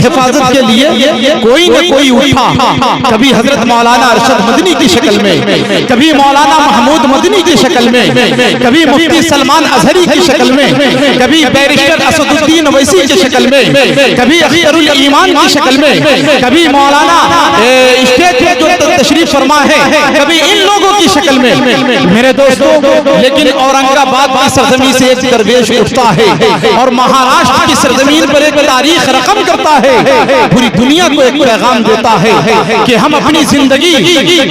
हिफाजत के लिए कोई न कोई उठा। कभी हजरत मौलाना अरशद मदनी की शक्ल में, कभी मौलाना महमूद मदनी की शक्ल में, कभी मुफ्ती सलमान अजहरी की शक्ल में, कभी बैरिस्टर असदुद्दीन ओवैसी की शक्ल में, कभी अख्तरुल ईमान की शक्ल में, कभी मौलाना स्टेज पे जो तशरीफ फरमा है, कभी इन लोगों की शक्ल में। मेरे दोस्तों, लेकिन औरंगाबाद की सरजमीन से एक दरवेश उठता है और महाराष्ट्र की सरजमीन पर एक तारीख रकम करता है, पूरी दुनिया को एक पैगाम देता है कि हम अपनी जिंदगी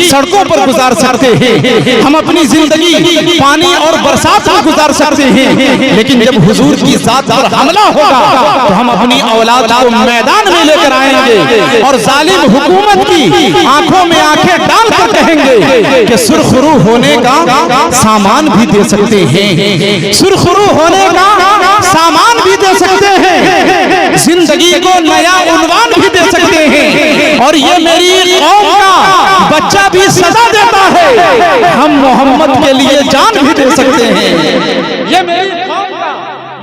सड़कों पर गुजार सकते हैं, हम अपनी जिंदगी पानी और बरसात में गुजार सकते हैं, लेकिन जब हुजूर की जात पर हमला होगा तो हम अपनी औलाद को मैदान में लेकर आएंगे और जालिम हुकूमत की आंखों में आंखें डालकर कहेंगे कि सुरखरू होने का सामान भी दे सकते हैं, सुरखरू होने का सामान भी दे सकते हैं, जिंदगी को नया उन्वान भी दे सकते हैं, और ये मेरी कौम का बच्चा भी सदा देता है, हम मोहम्मद के लिए जान भी दे सकते हैं।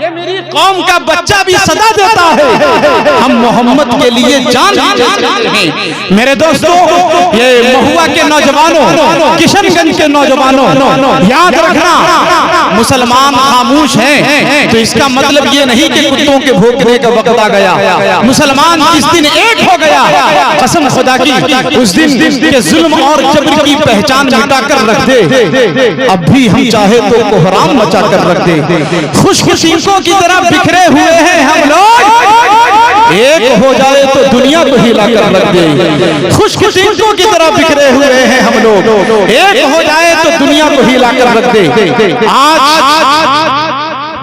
ये मेरी कौम का बच्चा भी सदा देता है, हम मोहम्मद के लिए जान भी दे सकते हैं। मेरे दोस्तों, ये महुआ के नौजवानों, किशनगंज के नौजवानों, याद रखना, मुसलमान खामोश हैं तो इसका मतलब ये नहीं कि कुत्तों के भौंकने का वक्त आ गया। मुसलमान जिस दिन एक हो गया, कसम खुदा की, उस दिन के जुल्म और जबर की पहचान मिटाकर रख दे। अब भी हम चाहे तो कोहराम मचा कर रख दे। खुशखुशियों की तरह बिखरे हुए हैं हम लोग, एक हो जाए तो दुनिया को हिला कर रख दे। खुशखुशियों की तरह बिखरे हुए हैं हम लोग, एक हो जाए तो दुनिया को हिला कर रख दे। आज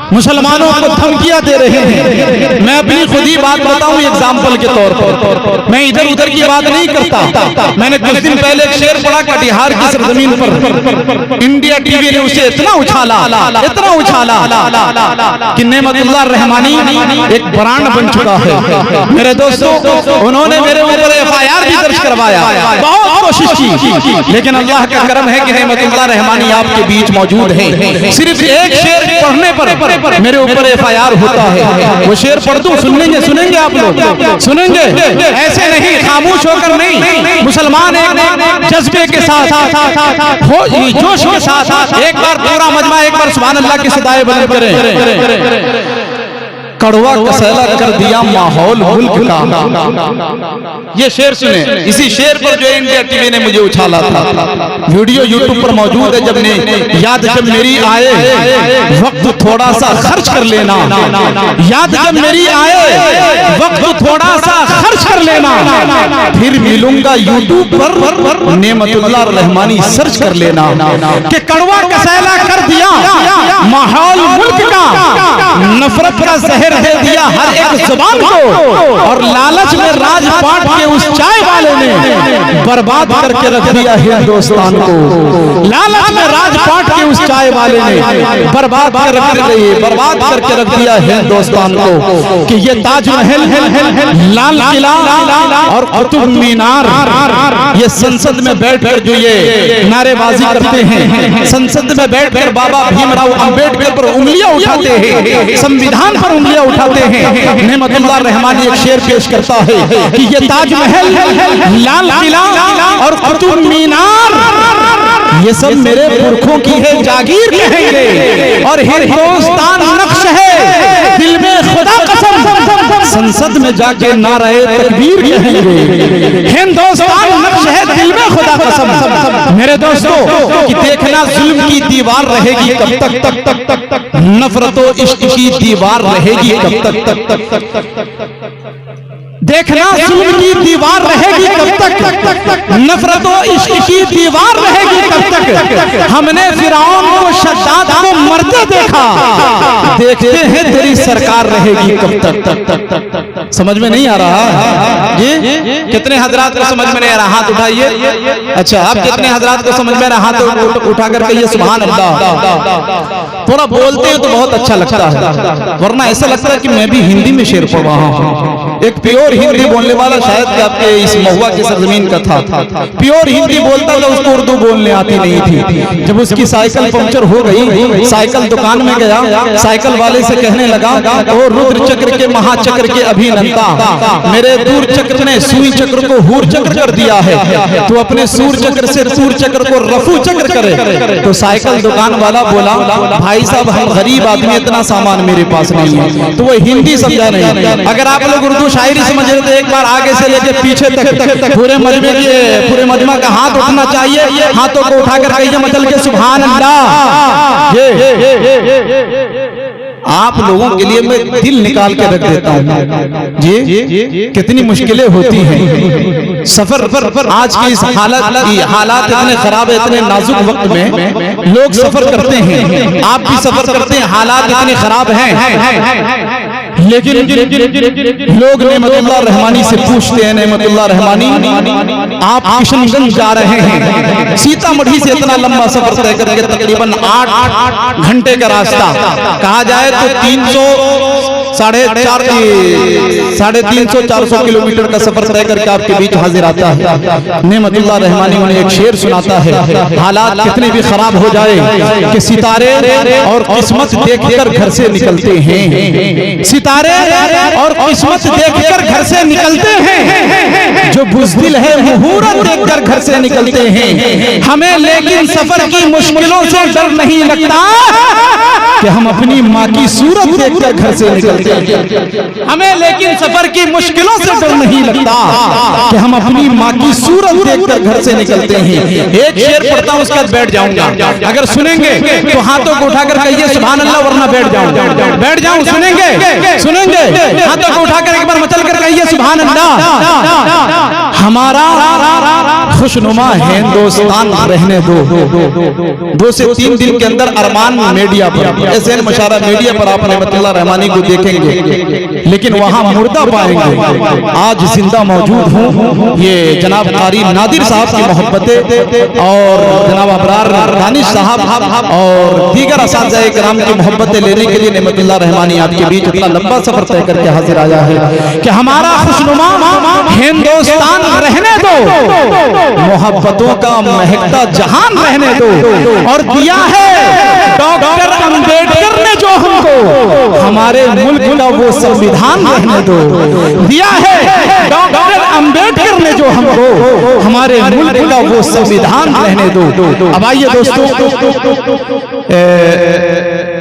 मुसलमानों को धमकियां दे रहे हैं। मैं अपनी खुद ही बात बताऊं एग्जाम्पल के तौर पर, मैं इधर उधर की बात नहीं करता। मैंने कुछ दिन पहले एक शेर पढ़ा कटिहार की सरजमीन पर, इंडिया टीवी ने उसे इतना उछाला कि नेमतुल्लाह रहमानी एक ब्रांड बन चुका है। मेरे दोस्तों, उन्होंने मेरे ऊपर FIR भी दर्ज करवाया, बहुत कोशिश की, लेकिन अल्लाह का करम है कि नेमतुल्लाह रहमानी आपके बीच मौजूद है। सिर्फ एक शेर पढ़ने पर मेरे ऊपर FIR होता है। वो शेर पढ़ दूं, सुनेंगे आप लोग, सुनेंगे? ऐसे नहीं, खामोश होकर नहीं, मुसलमान एक जज्बे के साथ, जोश के साथ एक बार पूरा मजमा एक बार सुभान अल्लाह की सदाएं बुलंद करें। कड़वा कसैला कर दिया माहौल मुल्क का, ये शेर सुने। इसी शेर पर जो इंडिया टीवी ने मुझे उछाला था, वीडियो यूट्यूब पर मौजूद है। जब मेरी आए वक्त थोड़ा सा खर्च कर लेना, जब मेरी आए वक्त थोड़ा सा खर्च कर लेना, फिर मिलूंगा यूट्यूब पर नेमतुल्लाह रहमानी सर्च कर लेना। कि कड़वा कसैला कर दिया माहौल मुल्क का, नफरत का जहर दे दिया हर एक जुबान को, और लालच में राजपाट के उस चाय वाले ने बर्बाद करके रख दिया हिंदुस्तान को। लालच में राजपाट के उस चाय वाले ने बर्बाद करके रख दिया हिंदुस्तान को। कि ये ताजमहल, लाल किला और कुतुब मीनार, ये संसद में बैठकर जो ये नारेबाजी करते हैं, संसद में बैठकर बाबा भीमराव अंबेडकर पर उंगलियां उठाते हैं, संविधान पर उंगलियां उठाते हैं। नेमतुल्लाह रहमानी एक शेर पेश करता है कि ये ताजमहल, लाल किला और कुतुब मीनार, ये सब मेरे पुरखों की है जागीर कहेंगे, और हिंदुस्तान नक्श है दिल में खुदा कसम, संसद में जाके नाराए तकबीर कहेंगे। हिंदुस्तान नक्श है दिल में खुदा कसम। मेरे दोस्तों, कि देखना जुल्म की दीवार रहेगी कब तक, नफरतो इश्क की दीवार रहेगी कब तक, देखना जुल्म की दीवार रहेगी कब तक, नफरतो इश्क की दीवार रहेगी कब तक। हमने फिरौन को, शद्दाद को मरते देखा, देखते हैं तेरी सरकार रहेगी कब तक। समझ में नहीं आ रहा जी? कितने हजरात को समझ में नहीं आ रहा? हाथ उठाइए। अच्छा, आप कितने हजरात को समझ में आ रहा? हाथ उठा कर कहिए सुभान अल्लाह। थोड़ा बोलते हैं तो बहुत अच्छा लगता है, वरना ऐसा लगता है कि मैं भी हिंदी में शेर पढ़ रहा हूँ। एक प्योर हिंदी बोलने वाला शायद कि आपके इस महुआ की सरजमीन का था, प्योर हिंदी बोलता था, उसको उर्दू बोलने आती नहीं थी। जब उसकी साइकिल पंक्चर हो गई, साइकिल दुकान में गया, साइकिल वाले से कहने लगा, ओ रुद्र चक्र के महाचक्र के अभिनंता, मेरे दूर चक्र ने सुई चक्र को हूर चक्र कर दिया है, तो अपने सूर चक्र से सूर चक्र को रफू चक्र करे। तो साइकिल दुकान वाला बोला, भाई साहब हम गरीब आदमी, इतना सामान मेरे पास नहीं है। तो वो हिंदी समझा नहीं। अगर आप लोग उर्दू शायरी समझ रहे तो एक बार आगे से लेके पीछे तक पूरे मजमा का हाथ उठना चाहिए, हाथों को उठाकर कहिए मतलब के सुभान अल्लाह। आप लोगों के लिए मैं दिल निकाल के रख देता हूँ जी, कितनी मुश्किलें होती हैं सफर। आज की इस हालात इतने खराब है, इतने नाजुक वक्त में लोग सफर करते हैं, आप भी सफर करते हैं, हालात इतने खराब हैं, लेकिन लोग नेमतुल्लाह रहमानी से पूछते हैं, नेमतुल्लाह रहमानी आप किशनगंज जा रहे हैं, सीतामढ़ी से इतना लंबा सफर तय करके तकरीबन 8 घंटे का रास्ता, कहा जाए तो 300-400 किलोमीटर का सफर तय करके आपके बीच हाजिर आता है। नेमतुल्लाह रहमानी उन्हें एक शेर सुनाता है, हालात कितने भी खराब हो जाए कि सितारे और किस्मत देखकर घर से निकलते हैं, सितारे और किस्मत देखकर घर से निकलते हैं, जो बुज़दिल है मुहूर्त देखकर घर से निकलते हैं। हमें लेकिन सफर की मुश्किलों से डर नहीं लगता कि हम अपनी माँ की सूरत देखकर घर से निकलते हैं। हमें लेकिन सफर की मुश्किलों से डर नहीं लगता कि हम अपनी माँ की सूरत देखकर घर से निकलते हैं। एक शेर पढ़ता हूँ, उसके बाद बैठ जाऊंगा, अगर सुनेंगे तो हाथों को उठाकर कहिए सुभान अल्लाह, वरना बैठ जाऊं। सुनेंगे हाथों को उठाकर एक बार मचल कर कहिए सुभान अल्लाह। हमारा खुशनुमा हिंदुस्तान रहने दो। 2 से 3 दिन के अंदर अरमान मीडिया पर, ऐसे मुशारा मीडिया पर आप नेमतुल्लाह रहमानी को देखेंगे, लेकिन वहां मुर्दा पाएंगे। आज जिंदा मौजूद हूँ, ये जनाब कारी नादिर साहब की मोहब्बतें और जनाब अबरार दानिश साहब और दीगर असातिज़ाए किराम की मोहब्बतें लेने के लिए नेमतुल्लाह रहमानी आपके बीच इतना लंबा सफर तय करके हाजिर आया है कि हमारा खुशनुमा हिंदुस्तान रहने दो, मोहब्बतों का महकता जहान रहने दो। और दिया है डॉक्टर अंबेडकर ने जो हमको, हमारे मुल्क का वो संविधान रहने दो। दिया है डॉक्टर अंबेडकर ने जो हमको, हमारे मुल्क का वो संविधान रहने दो। अब आइए दोस्तों,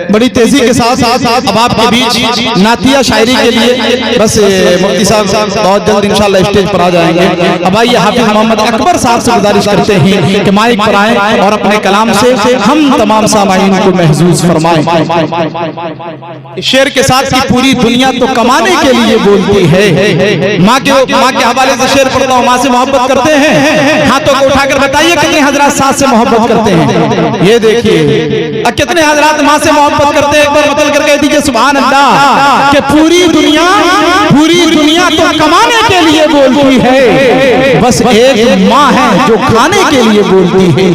बड़ी तेजी के साथ अब आपके बीच नातिया शायरी के लिए बस मुफ्ती साहब बहुत जल्द इंशाल्लाह स्टेज पर आ जाएंगे। अब आइए हाफिज मोहम्मद अकबर साहब से गुजारिश करते हैं कि माइक पर आए और अपने कलाम से हम तमाम सामाईन को महसूस फरमाएं। शेर के साथ की पूरी दुनिया तो कमाने के लिए बोलती है। माँ के हवाले से शेर पढ़ता हूँ, माँ से मोहब्बत करते हैं, हाथों को उठाकर बताइए कितने हजरात साथ से मोहब्बत करते हैं। ये देखिए कितने हजरात माँ से मोहब्बत करते हैं, एक बार बदल कर कह दीजिए सुभान अल्लाह। कि पूरी दुनिया तो कमाने के लिए बोलती है, बस एक माँ है जो खाने के लिए बोलती है।